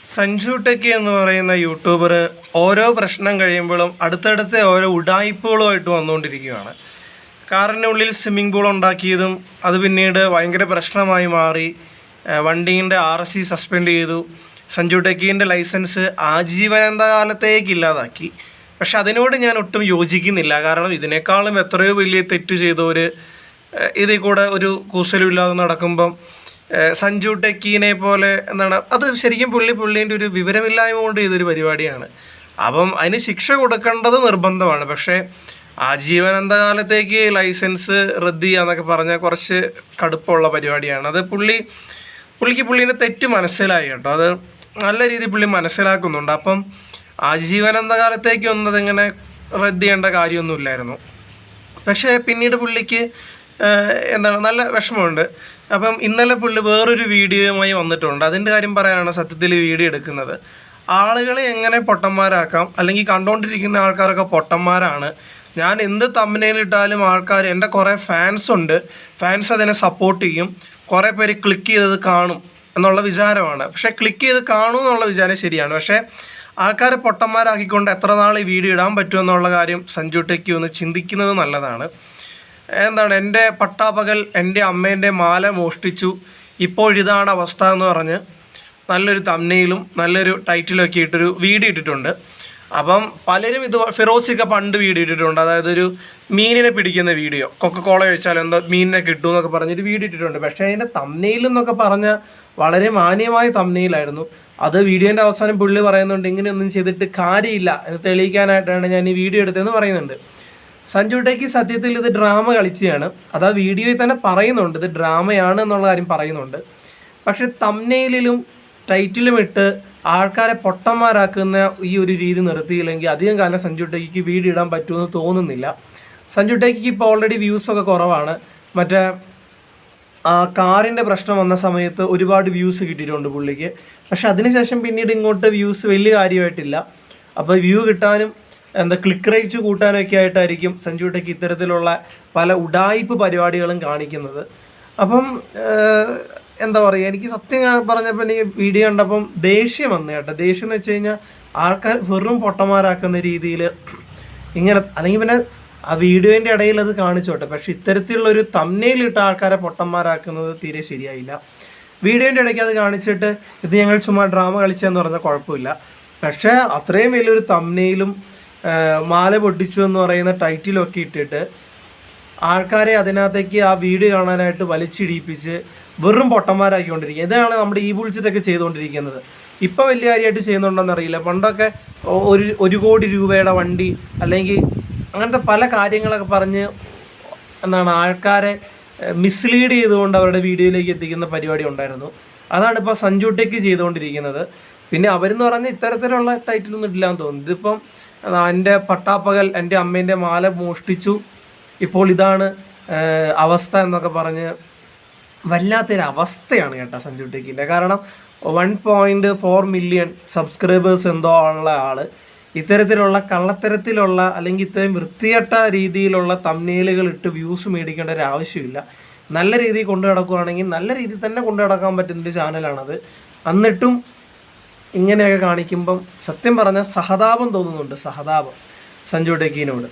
Sanju techie എന്ന് പറയുന്ന YouTuber ഓരോ പ്രശ്നം കഴിയുമ്പോഴും അടുത്തടുത്ത ഓരോ ഉഡായിപ്പുകളുമായിട്ട് വന്നുകൊണ്ടിരിക്കുകയാണ്. കാറിനുള്ളിൽ സ്വിമ്മിംഗ് പൂൾ ഉണ്ടാക്കിയതും അത് പിന്നീട് ഭയങ്കര പ്രശ്നമായി മാറി. വണ്ടീൻ്റെ RC സസ്പെൻഡ് ചെയ്തു. സഞ്ജു ടെക്കീൻ്റെ ലൈസൻസ് ആജീവനാന്തകാലത്തേക്ക് ഇല്ലാതാക്കി. പക്ഷെ അതിനോട് ഞാൻ ഒട്ടും യോജിക്കുന്നില്ല. കാരണം ഇതിനേക്കാളും എത്രയോ വലിയ തെറ്റ് ചെയ്തവർ ഇതിൽ കൂടെ ഒരു കൂസലുമില്ലാതെ നടക്കുമ്പം സഞ്ജു ടെക്കീനെ പോലെ എന്താണ് അത് ശരിക്കും പുള്ളീൻ്റെ ഒരു വിവരമില്ലായ്മ കൊണ്ട് ചെയ്തൊരു പരിപാടിയാണ്. അപ്പം അതിന് ശിക്ഷ കൊടുക്കേണ്ടത് നിർബന്ധമാണ്. പക്ഷേ ആജീവനാന്തകാലത്തേക്ക് ലൈസൻസ് റദ്ദ് ചെയ്യാന്നൊക്കെ പറഞ്ഞാൽ കുറച്ച് കടുപ്പമുള്ള പരിപാടിയാണ്. അത് പുള്ളീൻ്റെ തെറ്റ് മനസ്സിലായി കേട്ടോ. അത് നല്ല രീതിയിൽ പുള്ളി മനസ്സിലാക്കുന്നുണ്ട്. അപ്പം ആജീവനാന്തകാലത്തേക്ക് ഒന്നതിങ്ങനെ റദ്ദ് ചെയ്യേണ്ട കാര്യമൊന്നുമില്ലായിരുന്നു. പക്ഷേ പിന്നീട് പുള്ളിക്ക് എന്താണ് നല്ല വിഷമമുണ്ട്. അപ്പം ഇന്നലെ പുള്ളി വേറൊരു വീഡിയോയുമായി വന്നിട്ടുണ്ട്. അതിൻ്റെ കാര്യം പറയാനാണ് സത്യത്തിൽ വീഡിയോ എടുക്കുന്നത്. ആളുകളെ എങ്ങനെ പൊട്ടന്മാരാക്കാം, അല്ലെങ്കിൽ കണ്ടുകൊണ്ടിരിക്കുന്ന ആൾക്കാരൊക്കെ പൊട്ടന്മാരാണ്. ഞാൻ എന്ത് തമ്പനയിലിട്ടാലും ആൾക്കാർ, എൻ്റെ കുറേ ഫാൻസ് അതിനെ സപ്പോർട്ട് ചെയ്യും. കുറേ പേര് ക്ലിക്ക് ചെയ്തത് കാണും എന്നുള്ള വിചാരമാണ്. പക്ഷേ ക്ലിക്ക് ചെയ്ത് കാണും എന്നുള്ള വിചാരം ശരിയാണ്. പക്ഷേ ആൾക്കാരെ പൊട്ടന്മാരാക്കിക്കൊണ്ട് എത്ര നാൾ ഈ വീഡിയോ ഇടാൻ പറ്റുമെന്നുള്ള കാര്യം സഞ്ജു ടെക്കി ഒന്ന് ചിന്തിക്കുന്നത് നല്ലതാണ്. എന്താണ് എൻ്റെ പട്ടാപ്പകൽ എൻ്റെ അമ്മേൻ്റെ മാല മോഷ്ടിച്ചു, ഇപ്പോഴിതാണ് അവസ്ഥ എന്ന് പറഞ്ഞ് നല്ലൊരു തംബ്നെയിലും നല്ലൊരു ടൈറ്റിലൊക്കെ ഇട്ടൊരു വീഡിയോ ഇട്ടിട്ടുണ്ട്. അപ്പം പലരും ഇത് ഫിറോസിക്ക പണ്ട് വീഡിയോ ഇട്ടിട്ടുണ്ട്. അതായത് ഒരു മീനിനെ പിടിക്കുന്ന വീഡിയോ, കൊക്കക്കോള കഴിച്ചാൽ എന്തോ മീനിനെ കിട്ടും എന്നൊക്കെ പറഞ്ഞൊരു വീഡിയോ ഇട്ടിട്ടുണ്ട്. പക്ഷേ അതിൻ്റെ തംബ്നെയിൽ എന്നൊക്കെ പറഞ്ഞാൽ വളരെ മാന്യമായ തംബ്നെയിലായിരുന്നു. അത് വീഡിയോൻ്റെ അവസാനം പുള്ളി പറയുന്നുണ്ട് ഇങ്ങനെയൊന്നും ചെയ്തിട്ട് കാര്യമില്ല എന്ന് തെളിയിക്കാനായിട്ടാണ് ഞാൻ ഈ വീഡിയോ എടുത്തതെന്ന് പറയുന്നുണ്ട്. സഞ്ജു ടെക്കി സത്യത്തിൽ ഇത് ഡ്രാമ കളിക്കുകയാണ്. അത് ആ വീഡിയോയിൽ തന്നെ പറയുന്നുണ്ട്, ഇത് ഡ്രാമയാണ് എന്നുള്ള കാര്യം പറയുന്നുണ്ട്. പക്ഷെ തംബ്നെയിലും ടൈറ്റിലും ഇട്ട് ആൾക്കാരെ പൊട്ടന്മാരാക്കുന്ന ഈ ഒരു രീതി നിർത്തിയില്ലെങ്കിൽ അധികം കാലം സഞ്ജു ടെക്കിക്ക് വീഡിയോ ഇടാൻ പറ്റുമെന്ന് തോന്നുന്നില്ല. സഞ്ജു ടെക്കിക്ക് ഇപ്പോൾ ഓൾറെഡി വ്യൂസൊക്കെ കുറവാണ്. മറ്റേ കാറിൻ്റെ പ്രശ്നം വന്ന സമയത്ത് ഒരുപാട് വ്യൂസ് കിട്ടിയിട്ടുണ്ട് പുള്ളിക്ക്. പക്ഷെ അതിനുശേഷം പിന്നീട് ഇങ്ങോട്ട് വ്യൂസ് വലിയ കാര്യമായിട്ടില്ല. അപ്പോൾ വ്യൂ കിട്ടാനും ക്ലിക്ക് റേറ്റ് കൂട്ടാനൊക്കെ ആയിട്ടായിരിക്കും സഞ്ജു ടെക്കി ഇത്തരത്തിലുള്ള പല ഉഡായിപ്പ് പരിപാടികളും കാണിക്കുന്നത്. അപ്പം എന്താ പറയുക, എനിക്ക് സത്യം പറഞ്ഞപ്പോൾ എനിക്ക് വീഡിയോ കണ്ടപ്പം ദേഷ്യം വന്നു കേട്ടോ. ദേഷ്യം എന്ന് വെച്ച് കഴിഞ്ഞാൽ ആൾക്കാർ വെറും പൊട്ടന്മാരാക്കുന്ന രീതിയിൽ ഇങ്ങനെ, അല്ലെങ്കിൽ പിന്നെ ആ വീഡിയോൻ്റെ ഇടയിൽ അത് കാണിച്ചോട്ടെ. പക്ഷേ ഇത്തരത്തിലുള്ളൊരു തംബ്നെയിലിട്ട ആൾക്കാരെ പൊട്ടന്മാരാക്കുന്നത് തീരെ ശരിയായില്ല. വീഡിയോൻ്റെ ഇടയ്ക്ക് അത് കാണിച്ചിട്ട് ഇത് ഞങ്ങൾ ചുമ്മാ ഡ്രാമ കളിച്ചതെന്ന് പറഞ്ഞാൽ കുഴപ്പമില്ല. പക്ഷേ അത്രയും വലിയൊരു തംബ്നെയിലും മാല പൊട്ടിച്ചു എന്ന് പറയുന്ന ടൈറ്റിലൊക്കെ ഇട്ടിട്ട് ആൾക്കാരെ അതിനകത്തേക്ക് ആ വീഡിയോ കാണാനായിട്ട് വലിച്ചിടിപ്പിച്ച് വെറും പൊട്ടന്മാരാക്കിക്കൊണ്ടിരിക്കുക. ഇതാണ് നമ്മുടെ ഈ ബുൾഷിറ്റൊക്കെ ചെയ്തുകൊണ്ടിരിക്കുന്നത്. ഇപ്പോൾ വലിയ കാര്യമായിട്ട് ചെയ്യുന്നുണ്ടോയെന്ന് അറിയില്ല. പണ്ടൊക്കെ 1 കോടി രൂപയുടെ വണ്ടി അല്ലെങ്കിൽ അങ്ങനത്തെ പല കാര്യങ്ങളൊക്കെ പറഞ്ഞ് ആൾക്കാരെ മിസ്ലീഡ് ചെയ്തുകൊണ്ട് അവരുടെ വീഡിയോയിലേക്ക് എത്തിക്കുന്ന പരിപാടി ഉണ്ടായിരുന്നു. അതാണ് ഇപ്പോൾ സഞ്ജു ടെക്കി ചെയ്തുകൊണ്ടിരിക്കുന്നത്. പിന്നെ അവരെന്ന് പറഞ്ഞാൽ ഇത്തരത്തിലുള്ള ടൈറ്റിലൊന്നും ഇല്ലാന്ന് തോന്നുന്നു. ഇതിപ്പം എൻ്റെ പട്ടാപ്പകൽ എൻ്റെ അമ്മേൻ്റെ മാല മോഷ്ടിച്ചു, ഇപ്പോൾ ഇതാണ് അവസ്ഥ എന്നൊക്കെ പറഞ്ഞ് വല്ലാത്തൊരു അവസ്ഥയാണ് കേട്ടോ സഞ്ജു ടെക്കിൻ്റെ. കാരണം 1.4 മില്യൺ സബ്സ്ക്രൈബേഴ്സ് എന്തോ ഉള്ള ആൾ ഇത്തരത്തിലുള്ള കള്ളത്തരത്തിലുള്ള അല്ലെങ്കിൽ ഇത്രയും വൃത്തികെട്ട രീതിയിലുള്ള തംബ്നെയിലുകൾ ഇട്ട് വ്യൂസ് മേടിക്കേണ്ട ഒരു ആവശ്യമില്ല. നല്ല രീതിയിൽ കൊണ്ടു നടക്കുകയാണെങ്കിൽ നല്ല രീതിയിൽ തന്നെ കൊണ്ടു നടക്കാൻ പറ്റുന്നൊരു ചാനലാണത്. എന്നിട്ടും ഇങ്ങനെയൊക്കെ കാണിക്കുമ്പം സത്യം പറഞ്ഞാൽ സഹതാപം തോന്നുന്നുണ്ട്. സഹതാപം സഞ്ജു ടെക്കിനോട്.